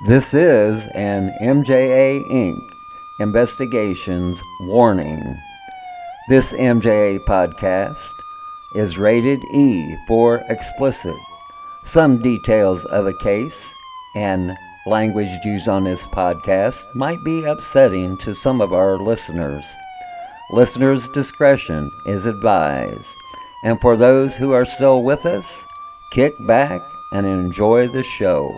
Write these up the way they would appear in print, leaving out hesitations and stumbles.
This is an MJA Inc. Investigations warning. This MJA podcast is rated E for explicit. Some details of a case and language used on this podcast might be upsetting to some of our listeners. Listeners' discretion is advised. And for those who are still with us, kick back and enjoy the show.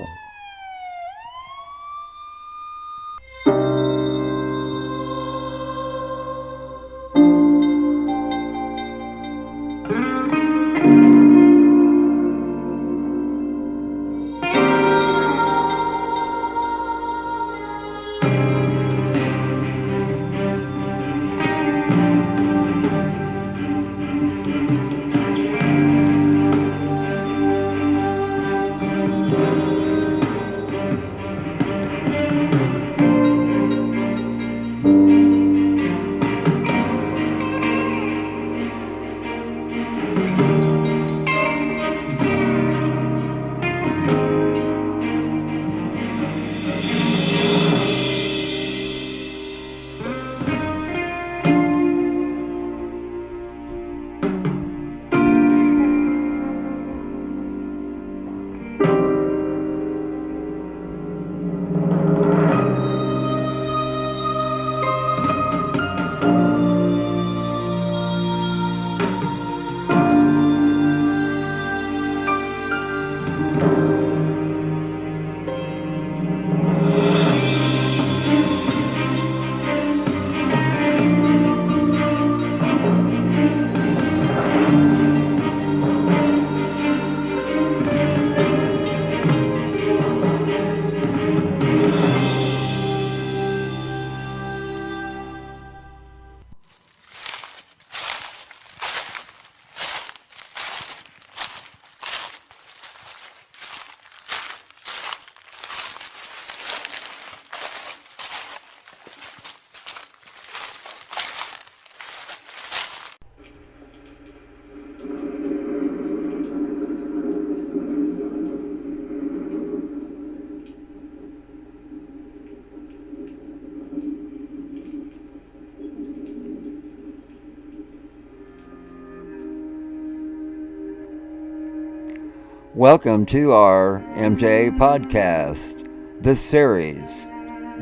Welcome to our MJ podcast. This series,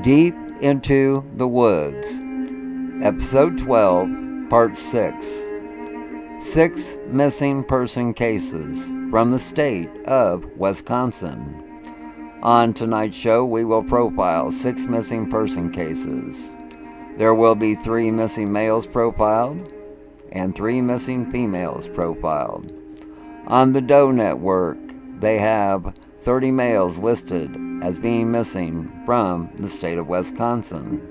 Deep into the Woods, Episode 12, Part 6. 6 missing person cases from the state of Wisconsin. On tonight's show, we will profile 6 missing person cases. There will be 3 missing males profiled and 3 missing females profiled. On the Doe Network, they have 30 males listed as being missing from the state of Wisconsin.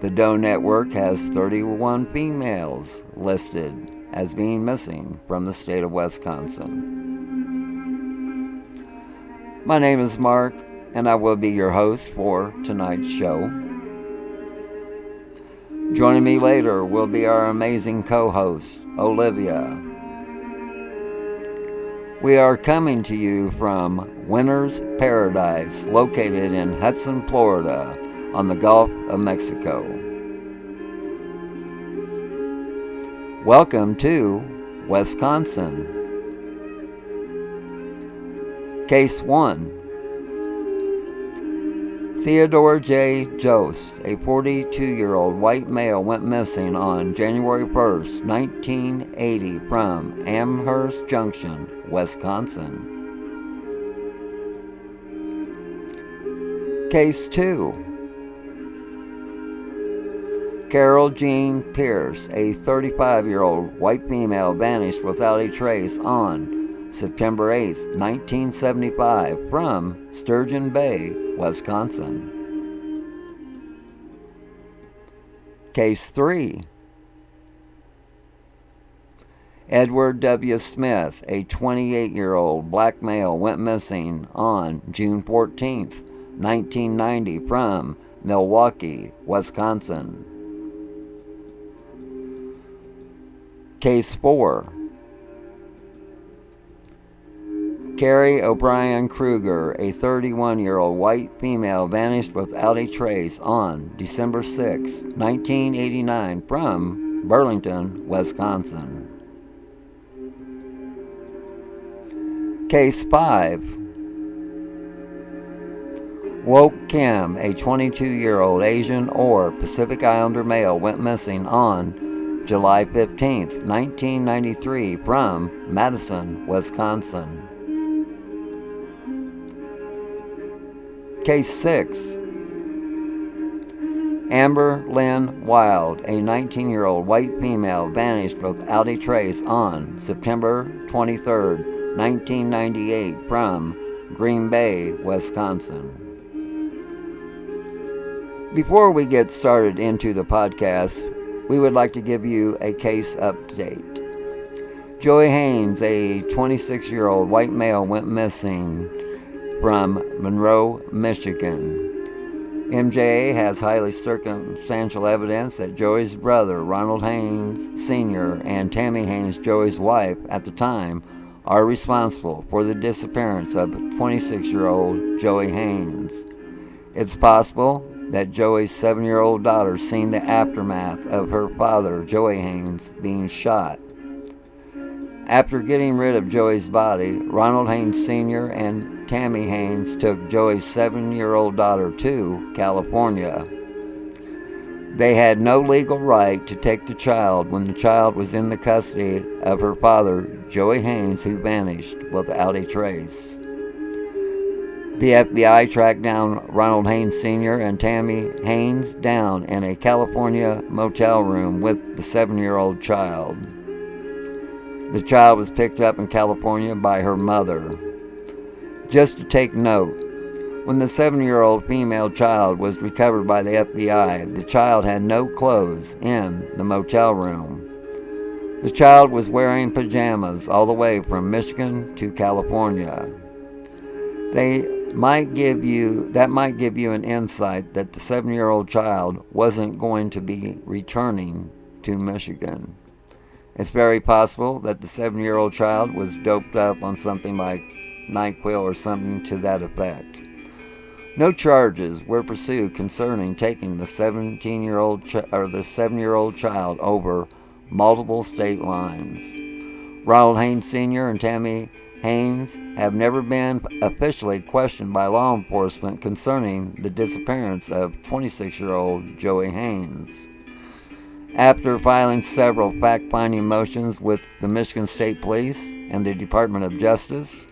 The Doe Network has 31 females listed as being missing from the state of Wisconsin. My name is Mark, and I will be your host for tonight's show. Joining me later will be our amazing co-host, Olivia. We are coming to you from Winter's Paradise, located in Hudson, Florida, on the Gulf of Mexico. Welcome to Wisconsin. Case 1. Theodore J. Jost, a 42-year-old white male, went missing on January 1st, 1980 from Amherst Junction, Wisconsin. Case 2. Carol Jean Pierce, a 35-year-old white female, vanished without a trace on September 8, 1975 from Sturgeon Bay, Wisconsin. Case 3. Edward W. Smith, a 28-year-old black male, went missing on June 14, 1990 from Milwaukee, Wisconsin. Case 4. Carrie O'Brien Kruger, a 31-year-old white female, vanished without a trace on December 6, 1989, from Burlington, Wisconsin. Case 5. Woke Kim, a 22-year-old Asian or Pacific Islander male, went missing on July 15, 1993, from Madison, Wisconsin. Case 6. Amber Lynn Wild, a 19-year-old white female, vanished without a trace on September 23, 1998, from Green Bay, Wisconsin. Before we get started into the podcast, we would like to give you a case update. Joey Haines, a 26-year-old white male, went missing from Monroe, Michigan. MJA has highly circumstantial evidence that Joey's brother, Ronald Haines Sr., and Tammy Haines, Joey's wife at the time, are responsible for the disappearance of 26-year-old Joey Haines. It's possible that Joey's 7-year-old daughter seen the aftermath of her father, Joey Haines, being shot. After getting rid of Joey's body, Ronald Haines Sr. and Tammy Haines took Joey's 7-year-old daughter to California. They had no legal right to take the child when the child was in the custody of her father, Joey Haines, who vanished without a trace. The FBI tracked down Ronald Haines Sr. and Tammy Haines down in a California motel room with the 7-year-old child. The child was picked up in California by her mother. Just to take note, when the 7-year-old female child was recovered by the FBI, the child had no clothes in the motel room. The child was wearing pajamas all the way from Michigan to California. That might give you an insight that the 7-year-old child wasn't going to be returning to Michigan. It's very possible that the 7-year-old child was doped up on something like NyQuil or something to that effect. No charges were pursued concerning taking the 7-year-old child over multiple state lines. Ronald Haines Sr. and Tammy Haines have never been officially questioned by law enforcement concerning the disappearance of 26-year-old Joey Haines. After filing several fact-finding motions with the Michigan State Police and the Department of Justice,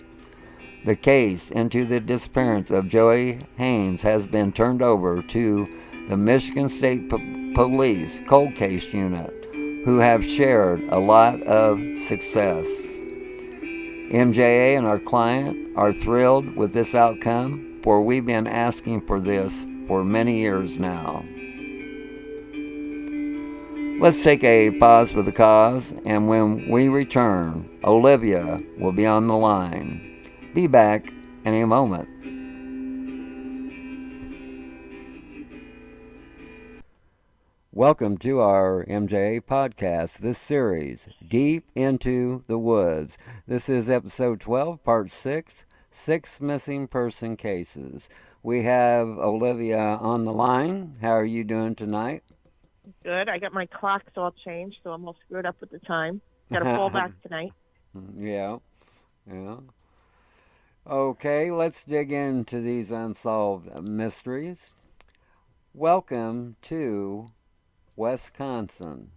the case into the disappearance of Joey Haines has been turned over to the Michigan State Police Cold Case Unit, who have shared a lot of success. MJA and our client are thrilled with this outcome, for we've been asking for this for many years now. Let's take a pause for the cause, and when we return, Olivia will be on the line. Be back in a moment. Welcome to our MJA podcast, this series, Deep into the Woods. This is episode 12, part 6, 6 missing person cases. We have Olivia on the line. How are you doing tonight? Good. I got my clocks all changed, so I'm all screwed up with the time. Got to fall back tonight. Yeah. Okay, let's dig into these unsolved mysteries. Welcome to Wisconsin.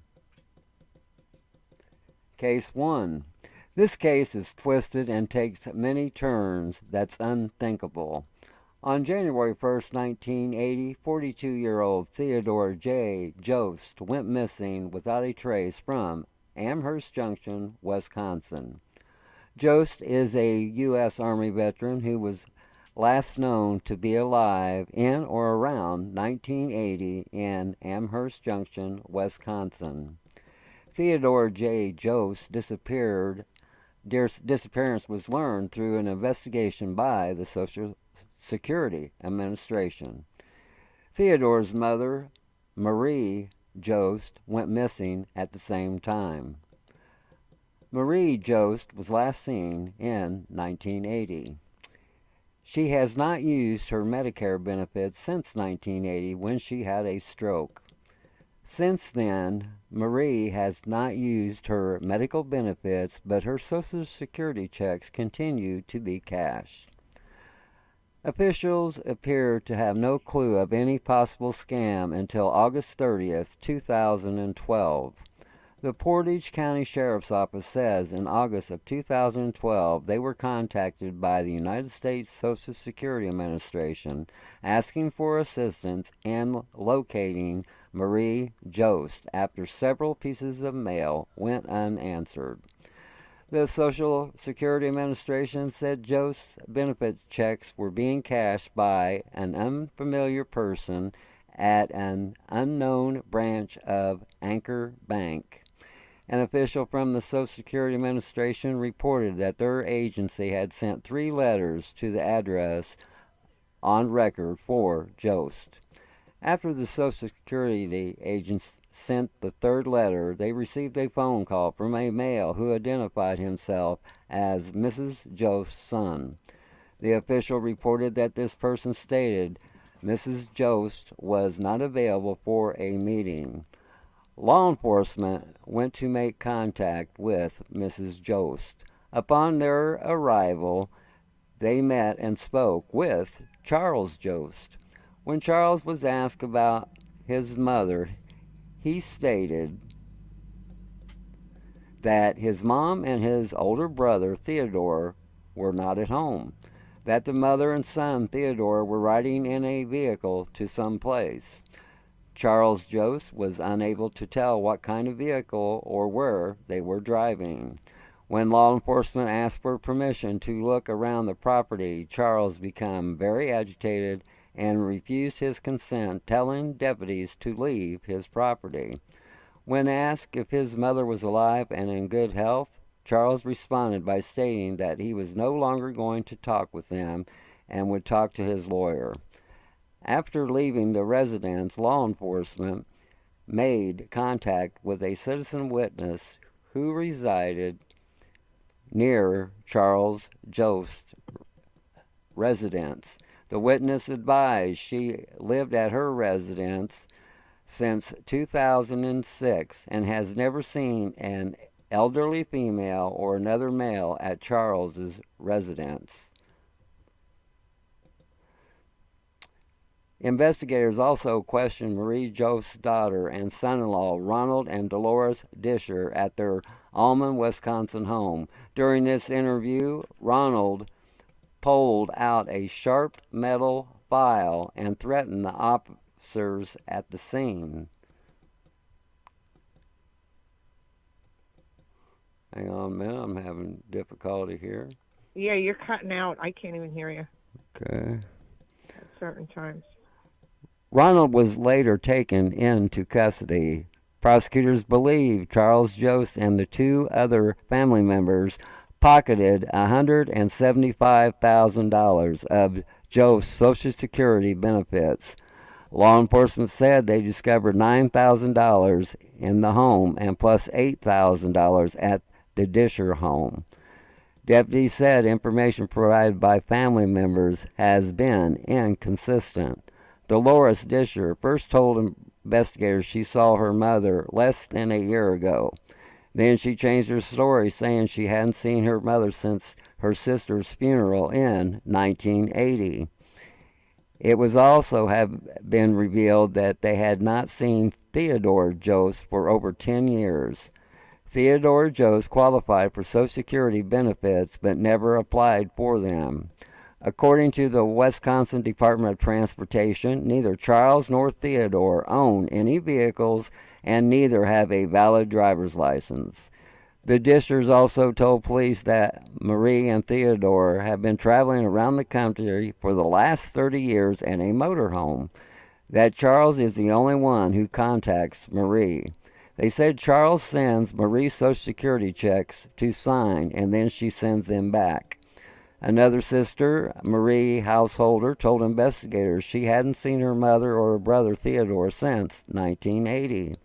Case 1. This case is twisted and takes many turns that's unthinkable. On January 1st, 1980, 42-year-old Theodore J. Jost went missing without a trace from Amherst Junction, Wisconsin. Jost is a U.S. Army veteran who was last known to be alive in or around 1980 in Amherst Junction, Wisconsin. Theodore J. Jost's disappearance was learned through an investigation by the Social Security Administration. Theodore's mother, Marie Jost, went missing at the same time. Marie Jost was last seen in 1980. She has not used her Medicare benefits since 1980 when she had a stroke. Since then, Marie has not used her medical benefits, but her Social Security checks continue to be cashed. Officials appear to have no clue of any possible scam until August 30th, 2012. The Portage County Sheriff's Office says in August of 2012 they were contacted by the United States Social Security Administration asking for assistance in locating Marie Jost after several pieces of mail went unanswered. The Social Security Administration said Jost's benefit checks were being cashed by an unfamiliar person at an unknown branch of Anchor Bank. An official from the Social Security Administration reported that their agency had sent 3 letters to the address on record for Jost. After the Social Security agents sent the 3rd letter, they received a phone call from a male who identified himself as Mrs. Jost's son. The official reported that this person stated Mrs. Jost was not available for a meeting. Law enforcement went to make contact with Mrs. Jost. Upon their arrival, they met and spoke with Charles Jost. When Charles was asked about his mother, he stated that his mom and his older brother, Theodore, were not at home, that the mother and son, Theodore, were riding in a vehicle to some place. Charles Jost was unable to tell what kind of vehicle or where they were driving. When law enforcement asked for permission to look around the property, Charles became very agitated and refused his consent, telling deputies to leave his property. When asked if his mother was alive and in good health, Charles responded by stating that he was no longer going to talk with them and would talk to his lawyer. After leaving the residence, law enforcement made contact with a citizen witness who resided near Charles Jost's residence. The witness advised she lived at her residence since 2006 and has never seen an elderly female or another male at Charles's residence. Investigators also questioned Marie Jost's daughter and son-in-law, Ronald and Dolores Disher, at their Almond, Wisconsin home. During this interview, Ronald pulled out a sharp metal file and threatened the officers at the scene. Hang on a minute, I'm having difficulty here. Yeah, you're cutting out. I can't even hear you. Okay. At certain times. Ronald was later taken into custody. Prosecutors believe Charles Jost and the 2 other family members pocketed $175,000 of Jost's Social Security benefits. Law enforcement said they discovered $9,000 in the home and plus $8,000 at the Disher home. Deputies said information provided by family members has been inconsistent. Dolores Disher first told investigators she saw her mother less than a year ago. Then she changed her story, saying she hadn't seen her mother since her sister's funeral in 1980. It was also have been revealed that they had not seen Theodore Jost for over 10 years. Theodore Jost qualified for Social Security benefits but never applied for them. According to the Wisconsin Department of Transportation, neither Charles nor Theodore own any vehicles and neither have a valid driver's license. The Dishers also told police that Marie and Theodore have been traveling around the country for the last 30 years in a motorhome, that Charles is the only one who contacts Marie. They said Charles sends Marie Social Security checks to sign and then she sends them back. Another sister, Marie Householder, told investigators she hadn't seen her mother or her brother Theodore since 1980.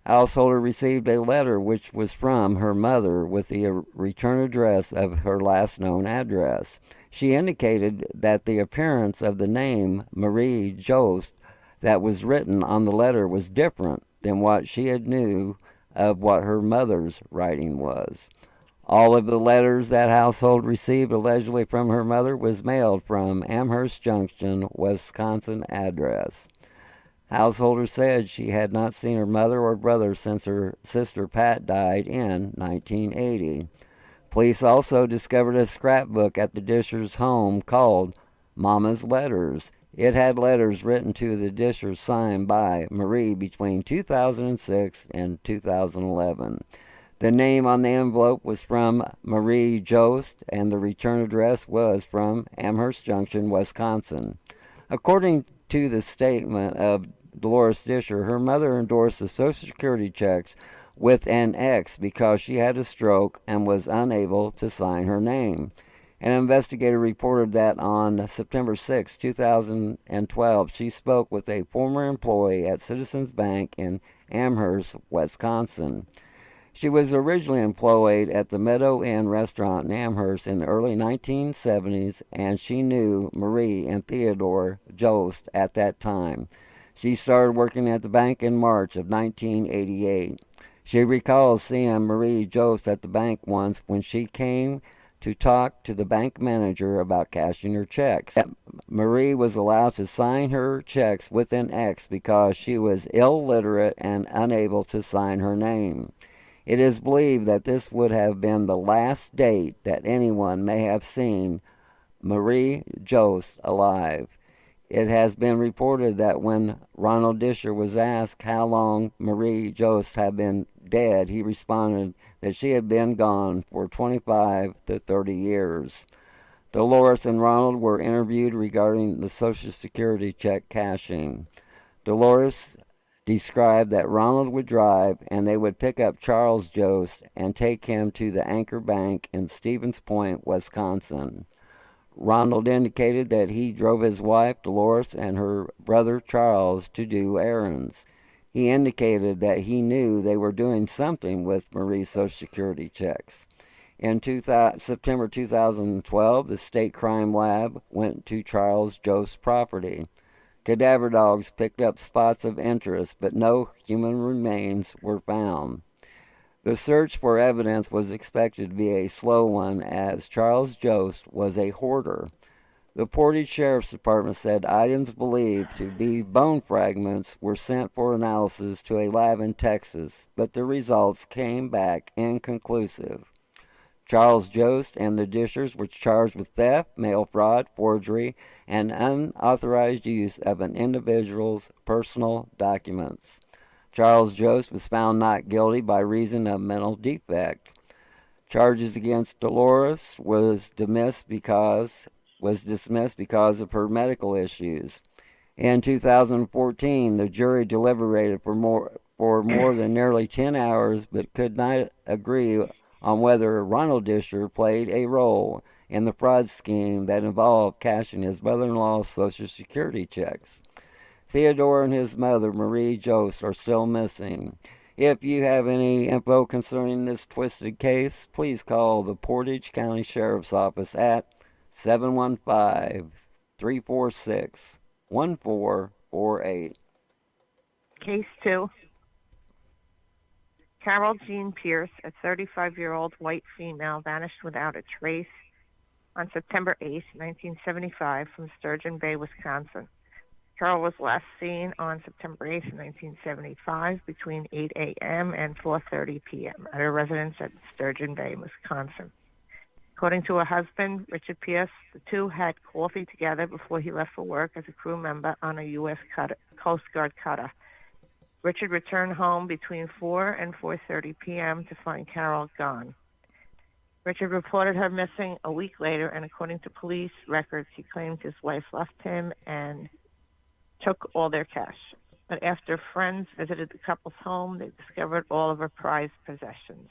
Householder received a letter which was from her mother with the return address of her last known address. She indicated that the appearance of the name Marie Jost that was written on the letter was different than what she had knew of what her mother's writing was. All of the letters that household received allegedly from her mother was mailed from Amherst Junction, Wisconsin address. Householder said she had not seen her mother or brother since her sister Pat died in 1980. Police also discovered a scrapbook at the Dishers' home called Mama's Letters. It had letters written to the Dishers signed by Marie between 2006 and 2011. The name on the envelope was from Marie Jost, and the return address was from Amherst Junction, Wisconsin. According to the statement of Dolores Disher, her mother endorsed the Social Security checks with an X because she had a stroke and was unable to sign her name. An investigator reported that on September 6, 2012, she spoke with a former employee at Citizens Bank in Amherst, Wisconsin. She was originally employed at the Meadow Inn restaurant in Amherst in the early 1970s, and she knew Marie and Theodore Jost at that time. She started working at the bank in March of 1988. She recalls seeing Marie Jost at the bank once when she came to talk to the bank manager about cashing her checks. Marie was allowed to sign her checks with an X because she was illiterate and unable to sign her name. It is believed that this would have been the last date that anyone may have seen Marie Jost alive. It has been reported that when Ronald Disher was asked how long Marie Jost had been dead, he responded that she had been gone for 25 to 30 years. Dolores and Ronald were interviewed regarding the Social Security check cashing. Dolores described that Ronald would drive and they would pick up Charles Jost and take him to the Anchor Bank in Stevens Point, Wisconsin. Ronald indicated that he drove his wife, Dolores, and her brother, Charles, to do errands. He indicated that he knew they were doing something with Marie's Social Security checks. In September 2012, the State Crime Lab went to Charles Jost's property. Cadaver dogs picked up spots of interest, but no human remains were found. The search for evidence was expected to be a slow one, as Charles Jost was a hoarder. The Portage Sheriff's Department said items believed to be bone fragments were sent for analysis to a lab in Texas, but the results came back inconclusive. Charles Jost and the Dishers were charged with theft, mail fraud, forgery, and unauthorized use of an individual's personal documents. Charles Jost was found not guilty by reason of mental defect. Charges against Dolores was dismissed because of her medical issues. In 2014, the jury deliberated for more than nearly 10 hours, but could not agree on whether Ronald Disher played a role in the fraud scheme that involved cashing his mother-in-law's Social Security checks. Theodore and his mother, Marie Jost, are still missing. If you have any info concerning this twisted case, please call the Portage County Sheriff's Office at 715-346-1448. Case 2. Carol Jean Pierce, a 35-year-old white female, vanished without a trace on September 8, 1975, from Sturgeon Bay, Wisconsin. Carol was last seen on September 8, 1975, between 8 a.m. and 4:30 p.m. at her residence at Sturgeon Bay, Wisconsin. According to her husband, Richard Pierce, the two had coffee together before he left for work as a crew member on a U.S. Coast Guard cutter. Richard returned home between 4 and 4:30 p.m. to find Carol gone. Richard reported her missing a week later, and according to police records, he claimed his wife left him and took all their cash. But after friends visited the couple's home, they discovered all of her prized possessions.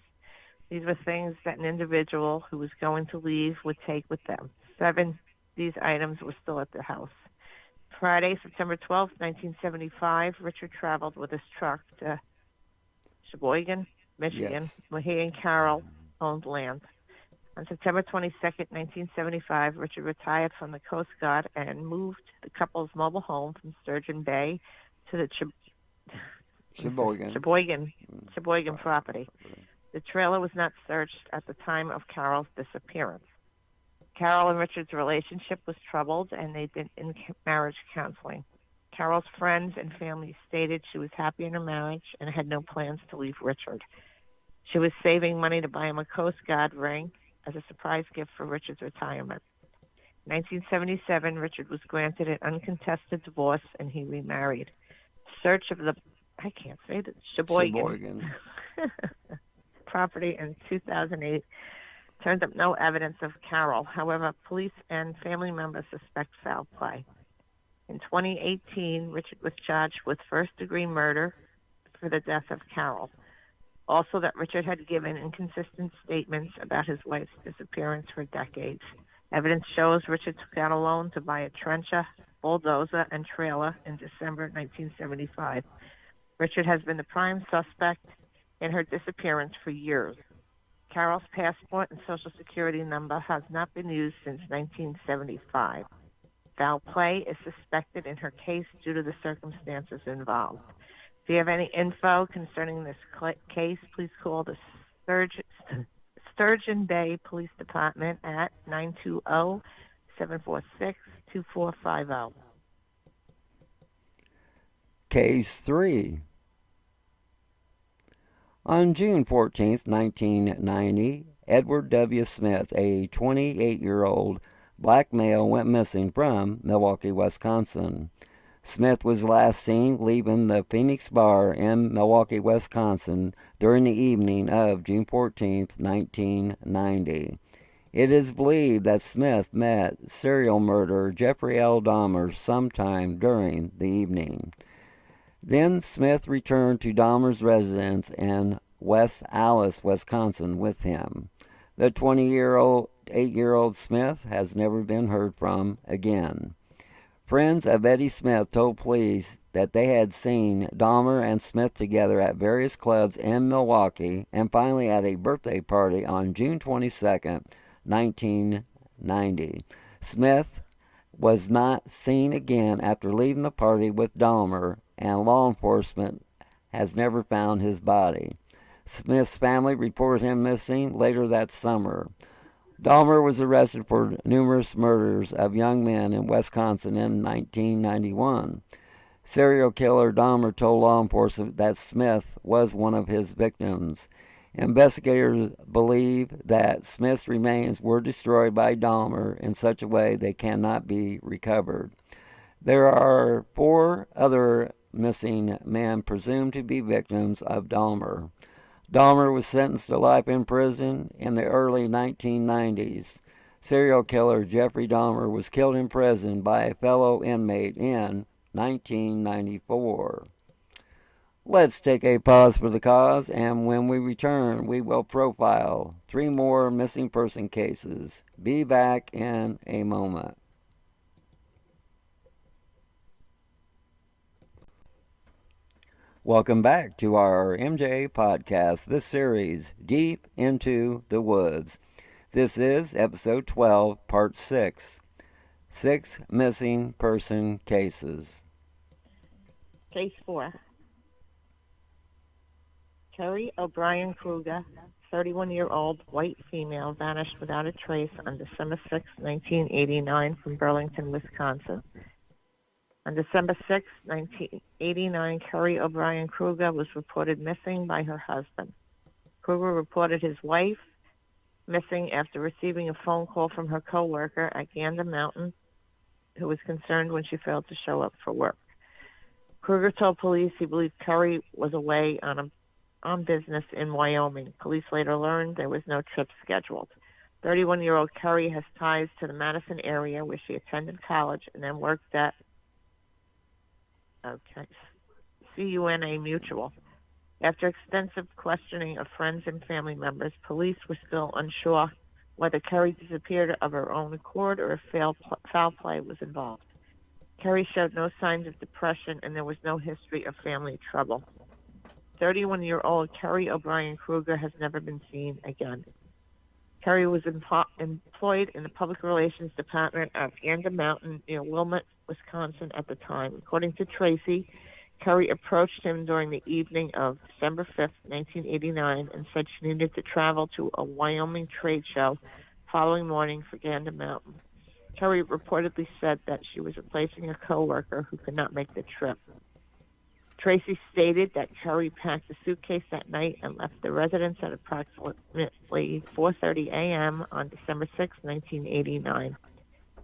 These were things that an individual who was going to leave would take with them. 7 these items were still at the house. Friday, September 12, 1975, Richard traveled with his truck to Sheboygan, Michigan, Yes. where he and Carol owned land. On September 22nd, 1975, Richard retired from the Coast Guard and moved the couple's mobile home from Sturgeon Bay to the Sheboygan. Sheboygan, Mm, Sheboygan property. The trailer was not searched at the time of Carol's disappearance. Carol and Richard's relationship was troubled, and they'd been in marriage counseling. Carol's friends and family stated she was happy in her marriage and had no plans to leave Richard. She was saving money to buy him a Coast Guard ring as a surprise gift for Richard's retirement. In 1977, Richard was granted an uncontested divorce and he remarried. Search of the, I can't say that, Sheboygan Sheboygan. property in 2008 turned up no evidence of Carol. However, police and family members suspect foul play. In 2018, Richard was charged with first-degree murder for the death of Carol. Also, that Richard had given inconsistent statements about his wife's disappearance for decades. Evidence shows Richard took out a loan to buy a trencher, bulldozer, and trailer in December 1975. Richard has been the prime suspect in her disappearance for years. Carol's passport and social security number has not been used since 1975. Foul play is suspected in her case due to the circumstances involved. If you have any info concerning this case, please call the Sturgeon Bay Police Department at 920-746-2450. Case 3. On June 14, 1990, Edward W. Smith, a 28-year-old black male, went missing from Milwaukee, Wisconsin. Smith was last seen leaving the Phoenix Bar in Milwaukee, Wisconsin during the evening of June 14, 1990. It is believed that Smith met serial murderer Jeffrey L. Dahmer sometime during the evening. Then Smith returned to Dahmer's residence in West Allis, Wisconsin with him. The 28-year-old Smith has never been heard from again. Friends of Eddie Smith told police that they had seen Dahmer and Smith together at various clubs in Milwaukee and finally at a birthday party on June 22, 1990. Smith was not seen again after leaving the party with Dahmer, and law enforcement has never found his body. Smith's family reported him missing later that summer. Dahmer was arrested for numerous murders of young men in Wisconsin in 1991. Serial killer Dahmer told law enforcement that Smith was one of his victims. Investigators believe that Smith's remains were destroyed by Dahmer in such a way they cannot be recovered. There are 4 other missing men presumed to be victims of Dahmer. Dahmer was sentenced to life in prison in the early 1990s. Serial killer Jeffrey Dahmer was killed in prison by a fellow inmate in 1994. Let's take a pause for the cause, and when we return, we will profile 3 more missing person cases. Be back in a moment. Welcome back to our MJ podcast, this series, Deep into the Woods. This is episode 12, part 6. 6 missing person cases. Case 4. Carrie O'Brien Kruger, 31-year-old white female, vanished without a trace on December 6, 1989 from Burlington, Wisconsin. On December 6, 1989, Carrie O'Brien Kruger was reported missing by her husband. Kruger reported his wife missing after receiving a phone call from her coworker at Gander Mountain, who was concerned when she failed to show up for work. Kruger told police he believed Carrie was away on business in Wyoming. Police later learned there was no trip scheduled. 31-year-old Carrie has ties to the Madison area where she attended college and then worked at CUNA Mutual. After extensive questioning of friends and family members, police were still unsure whether Carrie disappeared of her own accord or if foul play was involved. Carrie showed no signs of depression and there was no history of family trouble. 31-year-old Kerry O'Brien Kruger has never been seen again. Kerry was employed in the Public Relations Department of Gander Mountain near Wilmot, Wisconsin at the time. According to Tracy, Kerry approached him during the evening of December 5th, 1989, and said she needed to travel to a Wyoming trade show following morning for Gander Mountain. Kerry reportedly said that she was replacing a coworker who could not make the trip. Tracy stated that Kerry packed a suitcase that night and left the residence at approximately 4:30 a.m. on December 6, 1989.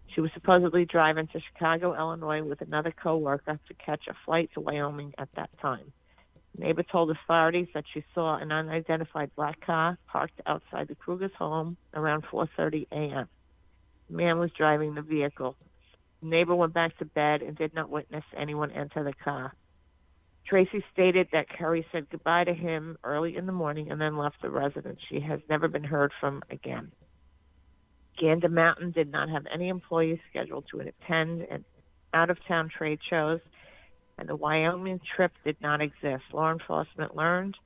She was supposedly driving to Chicago, Illinois with another coworker to catch a flight to Wyoming at that time. A neighbor told authorities that she saw an unidentified black car parked outside the Krugers' home around 4:30 a.m. The man was driving the vehicle. The neighbor went back to bed and did not witness anyone enter the car. Tracy stated that Kerry said goodbye to him early in the morning and then left the residence. She has never been heard from again. Gander Mountain did not have any employees scheduled to attend out-of-town trade shows, and the Wyoming trip did not exist. Law enforcement learned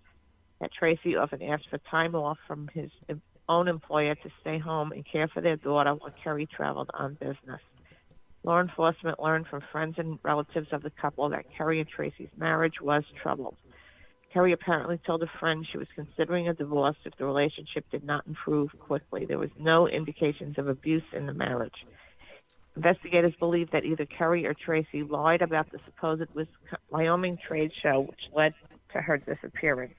that Tracy often asked for time off from his own employer to stay home and care for their daughter while Kerry traveled on business. Law enforcement learned from friends and relatives of the couple that Kerry and Tracy's marriage was troubled. Kerry apparently told a friend she was considering a divorce if the relationship did not improve quickly. There was no indications of abuse in the marriage. Investigators believe that either Kerry or Tracy lied about the supposed Wyoming trade show, which led to her disappearance.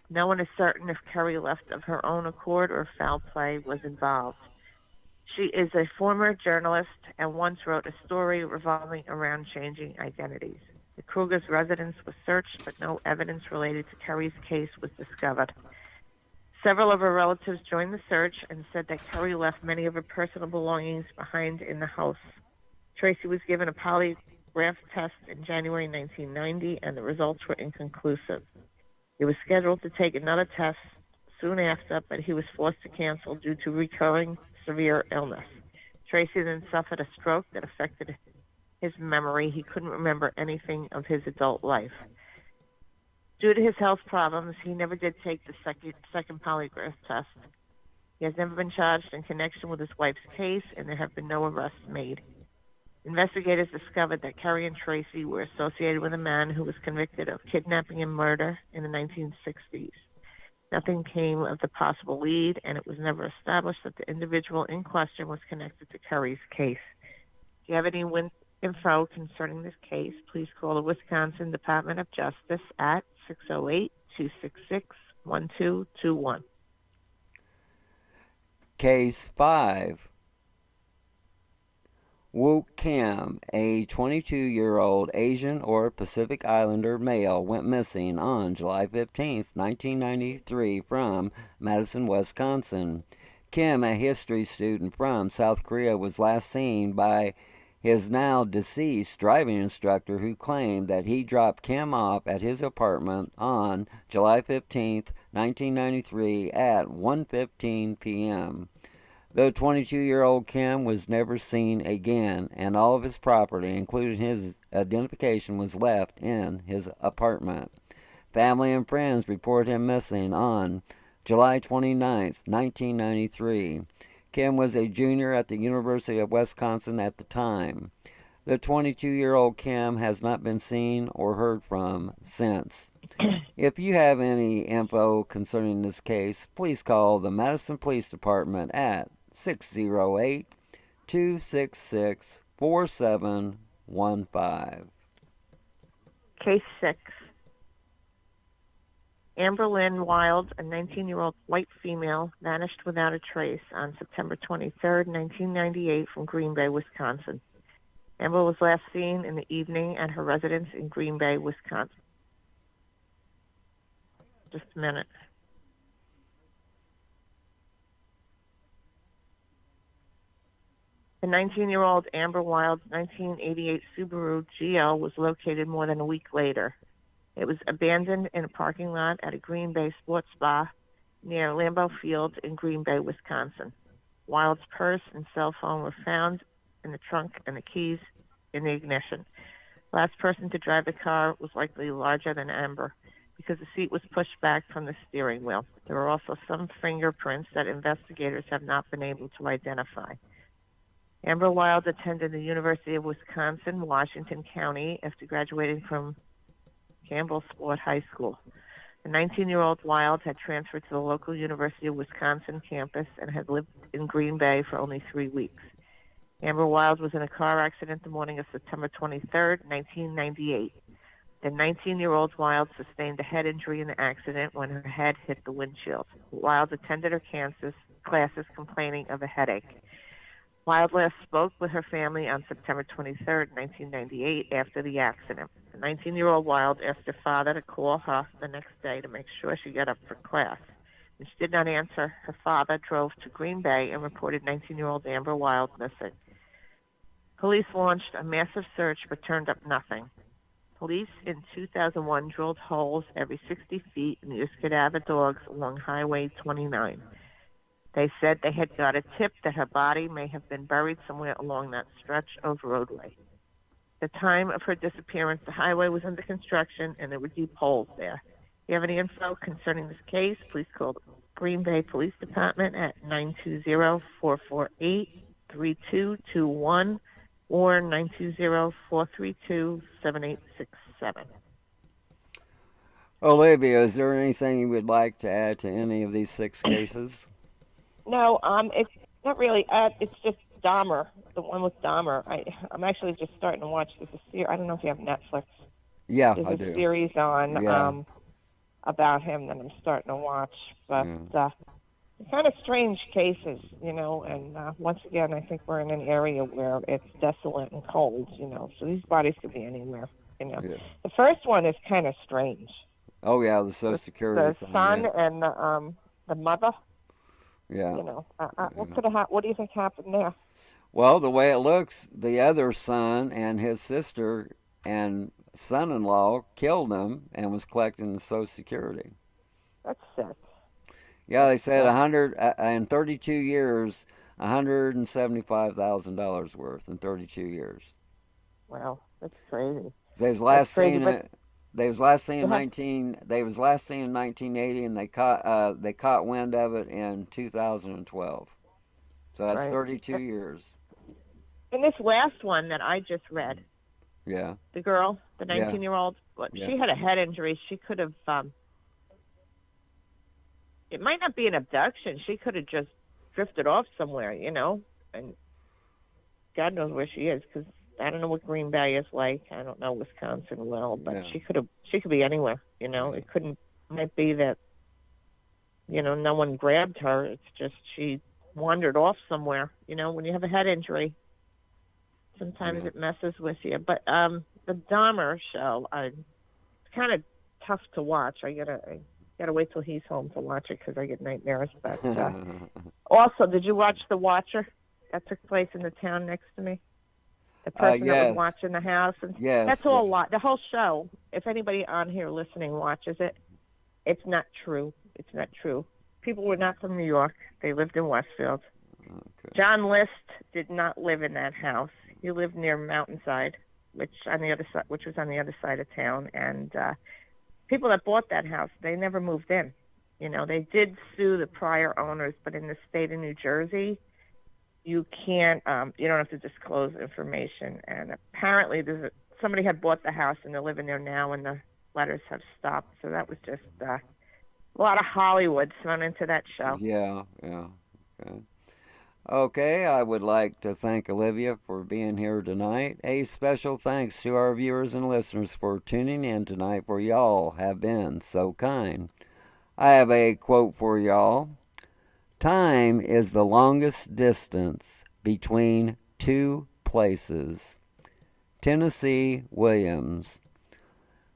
No one is certain if Kerry left of her own accord or foul play was involved. She is a former journalist and once wrote a story revolving around changing identities. The Krugers' residence was searched, but no evidence related to Kerry's case was discovered. Several of her relatives joined the search and said that Kerry left many of her personal belongings behind in the house. Tracy was given a polygraph test in January 1990, and the results were inconclusive. He was scheduled to take another test soon after, but he was forced to cancel due to recurring severe illness. Tracy then suffered a stroke that affected his memory. He couldn't remember anything of his adult life. Due to his health problems, he never did take the second polygraph test. He has never been charged in connection with his wife's case, and there have been no arrests made. Investigators discovered that Kerry and Tracy were associated with a man who was convicted of kidnapping and murder in the 1960s. Nothing came of the possible lead, and it was never established that the individual in question was connected to Kerry's case. If you have any info concerning this case, please call the Wisconsin Department of Justice at 608-266-1221. Case 5. Wook Kim, a 22-year-old Asian or Pacific Islander male, went missing on July 15, 1993 from Madison, Wisconsin. Kim, a history student from South Korea, was last seen by his now deceased driving instructor, who claimed that he dropped Kim off at his apartment on July 15, 1993 at 1:15 p.m. The 22-year-old Kim was never seen again, and all of his property, including his identification, was left in his apartment. Family and friends report him missing on July 29, 1993. Kim was a junior at the University of Wisconsin at the time. The 22-year-old Kim has not been seen or heard from since. If you have any info concerning this case, please call the Madison Police Department at 608-266-4715. Case 6. Amber Lynn Wild, a 19-year-old white female, vanished without a trace on September 23, 1998 from Green Bay, Wisconsin. Amber was last seen in the evening at her residence in Green Bay, Wisconsin. Just a minute. The 19-year-old Amber Wild's 1988 Subaru GL was located more than a week later. It was abandoned in a parking lot at a Green Bay sports bar near Lambeau Field in Green Bay, Wisconsin. Wild's purse and cell phone were found in the trunk and the keys in the ignition. The last person to drive the car was likely larger than Amber. because the seat was pushed back from the steering wheel. There were also some fingerprints that investigators have not been able to identify. Amber Wild attended the University of Wisconsin, Washington County after graduating from Campbell Sport High School. The 19-year-old Wild had transferred to the local University of Wisconsin campus and had lived in Green Bay for only 3 weeks. Amber Wild was in a car accident the morning of September 23, 1998. The 19-year-old Wild sustained a head injury in the accident when her head hit the windshield. Wild attended her classes complaining of a headache. Wild last spoke with her family on September 23, 1998, after the accident. The 19-year-old Wild asked her father to call her the next day to make sure she got up for class. When she did not answer, her father drove to Green Bay and reported 19-year-old Amber Wild missing. Police launched a massive search but turned up nothing. Police in 2001 drilled holes every 60 feet in used cadaver dogs along Highway 29. They said they had got a tip that her body may have been buried somewhere along that stretch of roadway. At the time of her disappearance, the highway was under construction and there were deep holes there. If you have any info concerning this case, please call the Green Bay Police Department at 920-448-3221 or 920-432-7867. Olivia, is there anything you would like to add to any of these 6 cases? No, it's not really. It's just Dahmer, the one with Dahmer. I'm actually just starting to watch. There's a series. I don't know if you have Netflix. Yeah, There's I a do. series on Yeah. about him that I'm starting to watch. But kind of strange cases, and once again, I think we're in an area where it's desolate and cold, so these bodies could be anywhere. Yeah. The first one is kind of strange. Oh, yeah, the Social Security The thing. son Yeah. and the mother, Yeah. what do you think happened there? Well, the way it looks, the other son and his sister and son-in-law killed him and was collecting the Social Security. That's sick. Yeah, they said in 32 years, $175,000 worth in 32 years. Wow, that's crazy. They was last seen but they was last seen in go ahead. 1980, and they caught wind of it in 2012. So that's Right. 32 years. And this last one that I just read, Yeah. the girl, the Yeah. 19-year-old, Yeah. she had a head injury. She could have, it might not be an abduction. She could have just drifted off somewhere, and God knows where she is, because I don't know what Green Bay is like. I don't know Wisconsin well, but Yeah. she could be anywhere, It might be that, no one grabbed her. It's just she wandered off somewhere, when you have a head injury. Sometimes it messes with you. But the Dahmer show, it's kind of tough to watch. I gotta wait till he's home to watch it because I get nightmares. But also, did you watch The Watcher? That took place in the town next to me. The person that was watching the house. And Yes. that's all a lot. The whole show, if anybody on here listening watches it, it's not true. It's not true. People were not from New York. They lived in Westfield. Okay. John List did not live in that house. He lived near Mountainside, which was on the other side of town. And people that bought that house, they never moved in. They did sue the prior owners, but in the state of New Jersey, you can't. You don't have to disclose information. And apparently, somebody had bought the house and they're living there now, and the letters have stopped. So that was just a lot of Hollywood thrown into that show. Yeah. Okay. Okay, I would like to thank Olivia for being here tonight. A special thanks to our viewers and listeners for tuning in tonight, for y'all have been so kind. I have a quote for y'all. Time is the longest distance between two places. Tennessee Williams.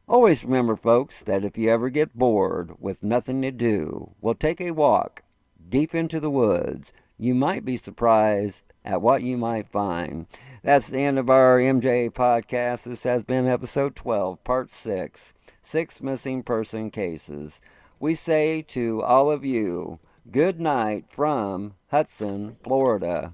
Always remember, folks, that if you ever get bored with nothing to do, well, take a walk deep into the woods. You might be surprised at what you might find. That's the end of our MJ podcast. This has been episode 12, part 6, 6 missing person cases. We say to all of you, good night from Hudson, Florida.